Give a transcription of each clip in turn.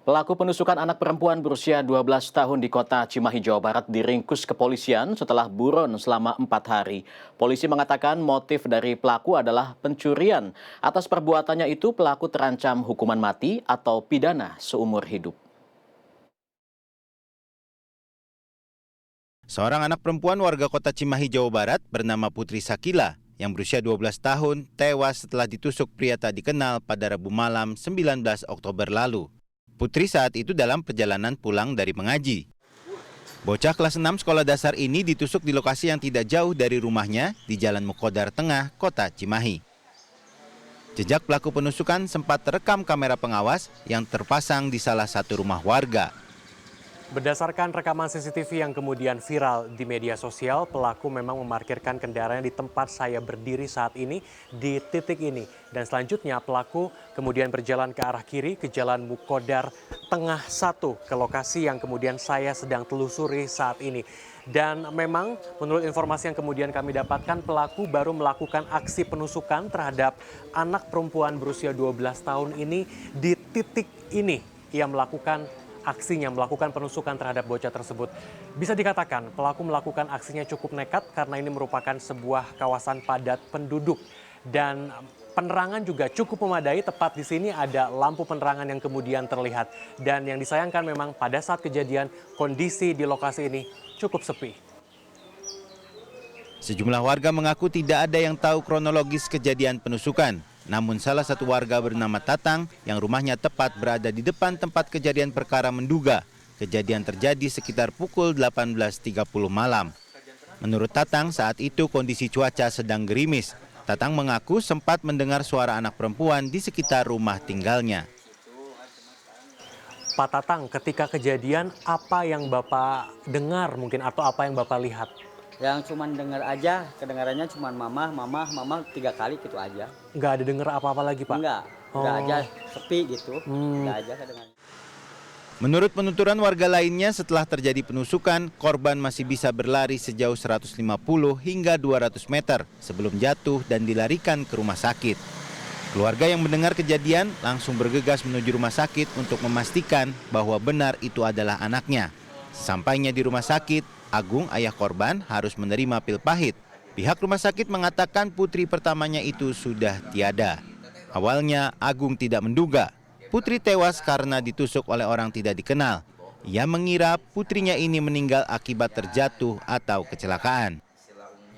Pelaku penusukan anak perempuan berusia 12 tahun di kota Cimahi, Jawa Barat diringkus kepolisian setelah buron selama 4 hari. Polisi mengatakan motif dari pelaku adalah pencurian. Atas perbuatannya itu pelaku terancam hukuman mati atau pidana seumur hidup. Seorang anak perempuan warga kota Cimahi, Jawa Barat bernama Putri Sakila yang berusia 12 tahun tewas setelah ditusuk pria tak dikenal pada Rabu malam 19 Oktober lalu. Putri saat itu dalam perjalanan pulang dari mengaji. Bocah kelas 6 sekolah dasar ini ditusuk di lokasi yang tidak jauh dari rumahnya di Jalan Mukodar Tengah, kota Cimahi. Jejak pelaku penusukan sempat terekam kamera pengawas yang terpasang di salah satu rumah warga. Berdasarkan rekaman CCTV yang kemudian viral di media sosial, pelaku memang memarkirkan kendaraannya di tempat saya berdiri saat ini, di titik ini. Dan selanjutnya pelaku kemudian berjalan ke arah kiri ke Jalan Mukodar Tengah 1, ke lokasi yang kemudian saya sedang telusuri saat ini. Dan memang menurut informasi yang kemudian kami dapatkan, pelaku baru melakukan aksi penusukan terhadap anak perempuan berusia 12 tahun ini di titik ini. Ia melakukan penusukan terhadap bocah tersebut. Bisa dikatakan pelaku melakukan aksinya cukup nekat karena ini merupakan sebuah kawasan padat penduduk. Dan penerangan juga cukup memadai, tepat di sini ada lampu penerangan yang kemudian terlihat. Dan yang disayangkan memang pada saat kejadian kondisi di lokasi ini cukup sepi. Sejumlah warga mengaku tidak ada yang tahu kronologis kejadian penusukan. Namun salah satu warga bernama Tatang yang rumahnya tepat berada di depan tempat kejadian perkara menduga kejadian terjadi sekitar pukul 18.30 malam. Menurut Tatang, saat itu kondisi cuaca sedang gerimis. Tatang mengaku sempat mendengar suara anak perempuan di sekitar rumah tinggalnya. Pak Tatang, ketika kejadian apa yang Bapak dengar mungkin atau apa yang Bapak lihat? Yang cuman dengar aja, kedengarannya cuman mama 3 kali gitu aja. Nggak ada dengar apa-apa lagi, Pak? Enggak aja, sepi gitu. Enggak aja kedengarannya. Menurut penuturan warga lainnya, setelah terjadi penusukan, korban masih bisa berlari sejauh 150 hingga 200 meter sebelum jatuh dan dilarikan ke rumah sakit. Keluarga yang mendengar kejadian langsung bergegas menuju rumah sakit untuk memastikan bahwa benar itu adalah anaknya. Sampainya di rumah sakit, Agung, ayah korban, harus menerima pil pahit. Pihak rumah sakit mengatakan putri pertamanya itu sudah tiada. Awalnya, Agung tidak menduga putri tewas karena ditusuk oleh orang tidak dikenal. Ia mengira putrinya ini meninggal akibat terjatuh atau kecelakaan.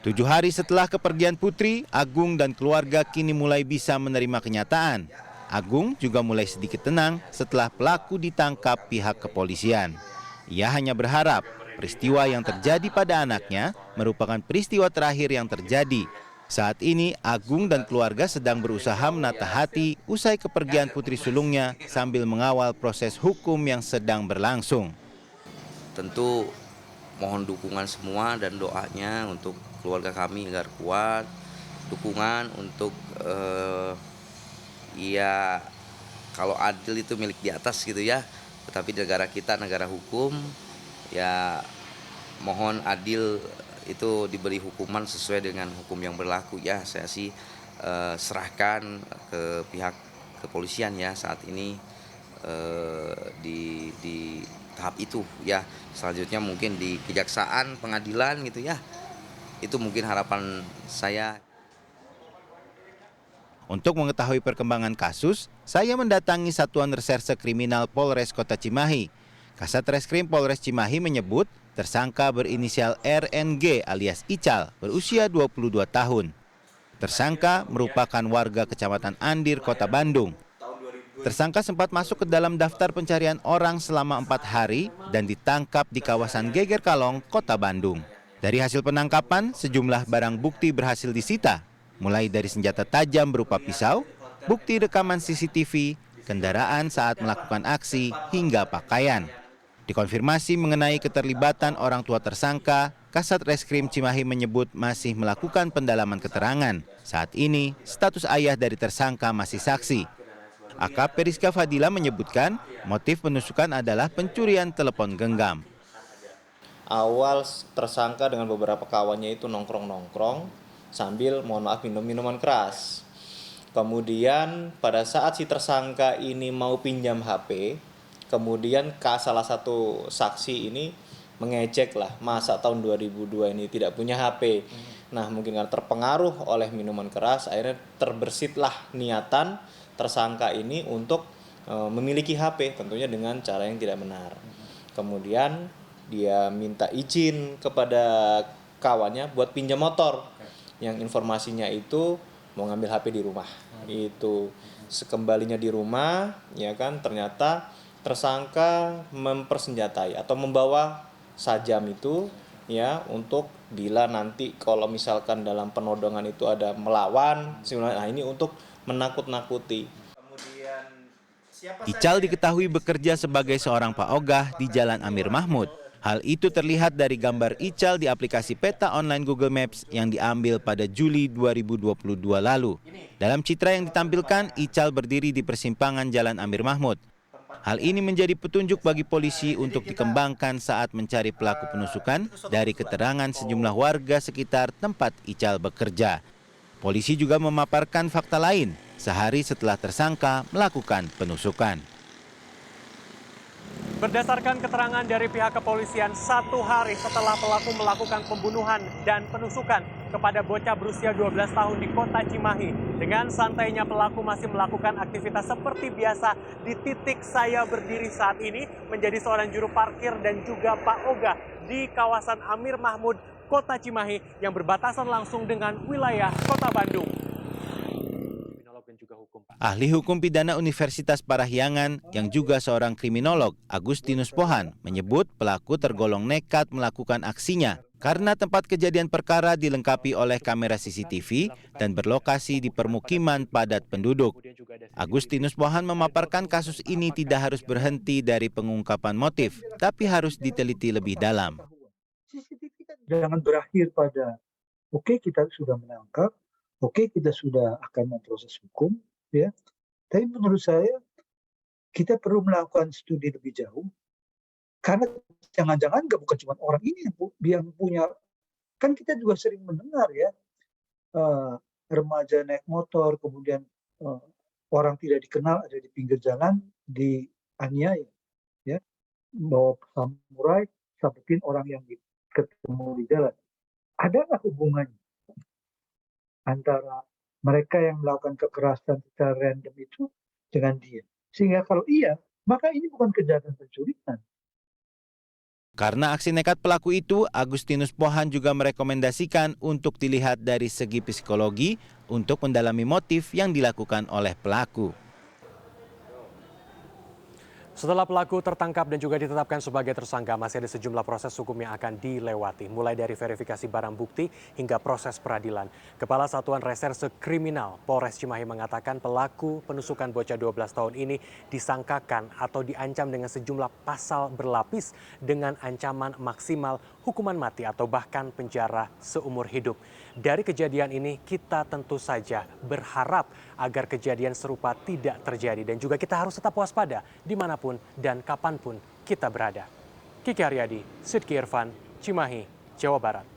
7 hari setelah kepergian putri, Agung dan keluarga kini mulai bisa menerima kenyataan. Agung juga mulai sedikit tenang setelah pelaku ditangkap pihak kepolisian. Ia hanya berharap peristiwa yang terjadi pada anaknya merupakan peristiwa terakhir yang terjadi. Saat ini, Agung dan keluarga sedang berusaha menata hati usai kepergian putri sulungnya sambil mengawal proses hukum yang sedang berlangsung. Tentu mohon dukungan semua dan doanya untuk keluarga kami agar kuat. Dukungan untuk ya kalau adil itu milik di atas gitu ya. Tetapi negara kita negara hukum, ya mohon adil itu diberi hukuman sesuai dengan hukum yang berlaku ya. Saya sih serahkan ke pihak kepolisian ya saat ini di tahap itu ya. Selanjutnya mungkin di kejaksaan, pengadilan gitu ya. Itu mungkin harapan saya. Untuk mengetahui perkembangan kasus, saya mendatangi Satuan Reserse Kriminal Polres Kota Cimahi. Kasat Reskrim Polres Cimahi menyebut tersangka berinisial RNG alias Ical berusia 22 tahun. Tersangka merupakan warga Kecamatan Andir, Kota Bandung. Tersangka sempat masuk ke dalam daftar pencarian orang selama 4 hari dan ditangkap di kawasan Geger Kalong, Kota Bandung. Dari hasil penangkapan, sejumlah barang bukti berhasil disita, mulai dari senjata tajam berupa pisau, bukti rekaman CCTV, kendaraan saat melakukan aksi, hingga pakaian. Dikonfirmasi mengenai keterlibatan orang tua tersangka, Kasat Reskrim Cimahi menyebut masih melakukan pendalaman keterangan. Saat ini, status ayah dari tersangka masih saksi. AKP Rizka Fadila menyebutkan motif penusukan adalah pencurian telepon genggam. Awal tersangka dengan beberapa kawannya itu nongkrong-nongkrong sambil minum minuman keras. Kemudian pada saat si tersangka ini mau pinjam HP, Kemudian salah satu saksi ini mengejek lah, masa tahun 2002 ini tidak punya HP. Nah mungkin karena terpengaruh oleh minuman keras, akhirnya terbesitlah niatan tersangka ini untuk memiliki HP, tentunya dengan cara yang tidak benar. Kemudian dia minta izin kepada kawannya buat pinjam motor, yang informasinya itu mau ngambil HP di rumah. Itu sekembalinya di rumah, ya kan, ternyata tersangka mempersenjatai atau membawa sajam itu, ya, untuk bila nanti kalau misalkan dalam penodongan itu ada melawan, nah ini untuk menakut-nakuti. Ical diketahui bekerja sebagai seorang paogah di Jalan Amir Mahmud. Hal itu terlihat dari gambar Ical di aplikasi peta online Google Maps yang diambil pada Juli 2022 lalu. Dalam citra yang ditampilkan, Ical berdiri di persimpangan Jalan Amir Mahmud. Hal ini menjadi petunjuk bagi polisi untuk dikembangkan saat mencari pelaku penusukan dari keterangan sejumlah warga sekitar tempat Ical bekerja. Polisi juga memaparkan fakta lain sehari setelah tersangka melakukan penusukan. Berdasarkan keterangan dari pihak kepolisian, 1 hari setelah pelaku melakukan pembunuhan dan penusukan kepada bocah berusia 12 tahun di kota Cimahi, dengan santainya pelaku masih melakukan aktivitas seperti biasa di titik saya berdiri saat ini, menjadi seorang juru parkir dan juga paogah di kawasan Amir Mahmud, kota Cimahi yang berbatasan langsung dengan wilayah kota Bandung. Ahli hukum pidana Universitas Parahyangan yang juga seorang kriminolog, Agustinus Pohan, menyebut pelaku tergolong nekat melakukan aksinya karena tempat kejadian perkara dilengkapi oleh kamera CCTV dan berlokasi di permukiman padat penduduk. Agustinus Pohan memaparkan kasus ini tidak harus berhenti dari pengungkapan motif, tapi harus diteliti lebih dalam. Jangan berakhir pada oke, kita sudah menangkap, oke, kita sudah akan memproses hukum, ya. Tapi menurut saya kita perlu melakukan studi lebih jauh, karena jangan-jangan bukan cuma orang ini yang punya, kan kita juga sering mendengar ya, remaja naik motor, kemudian orang tidak dikenal ada di pinggir jalan dianiaya, ya, bawa samurai, sabetin orang yang ketemu di jalan. Adakah hubungannya antara mereka yang melakukan kekerasan secara random itu dengan dia? Sehingga kalau iya, maka ini bukan kejahatan penculikan. Karena aksi nekat pelaku itu, Agustinus Pohan juga merekomendasikan untuk dilihat dari segi psikologi untuk mendalami motif yang dilakukan oleh pelaku. Setelah pelaku tertangkap dan juga ditetapkan sebagai tersangka, masih ada sejumlah proses hukum yang akan dilewati, mulai dari verifikasi barang bukti hingga proses peradilan. Kepala Satuan Reserse Kriminal Polres Cimahi mengatakan pelaku penusukan bocah 12 tahun ini disangkakan atau diancam dengan sejumlah pasal berlapis dengan ancaman maksimal hukuman mati atau bahkan penjara seumur hidup. Dari kejadian ini kita tentu saja berharap agar kejadian serupa tidak terjadi dan juga kita harus tetap waspada dimanapun dan kapanpun kita berada. Kiki Haryadi, Sidki Irfan, Cimahi, Jawa Barat.